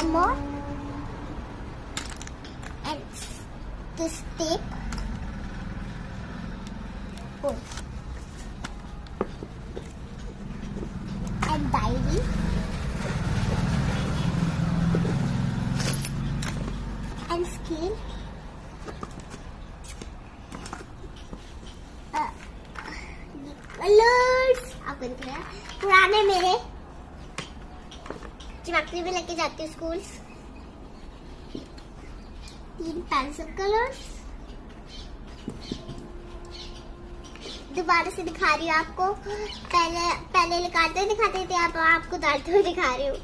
more. And this tape. Oh. And diary. And scale. Colours आपको दिख रहा है पुराने मेरे ज्योमेट्री भी लेके जाती हूँ स्कूल। 3 pencil colours. दोबारा से दिखा रही हूँ आपको। पहले लिखाते दिखाते थे, आप आपको डालते हुए दिखा रही हूँ।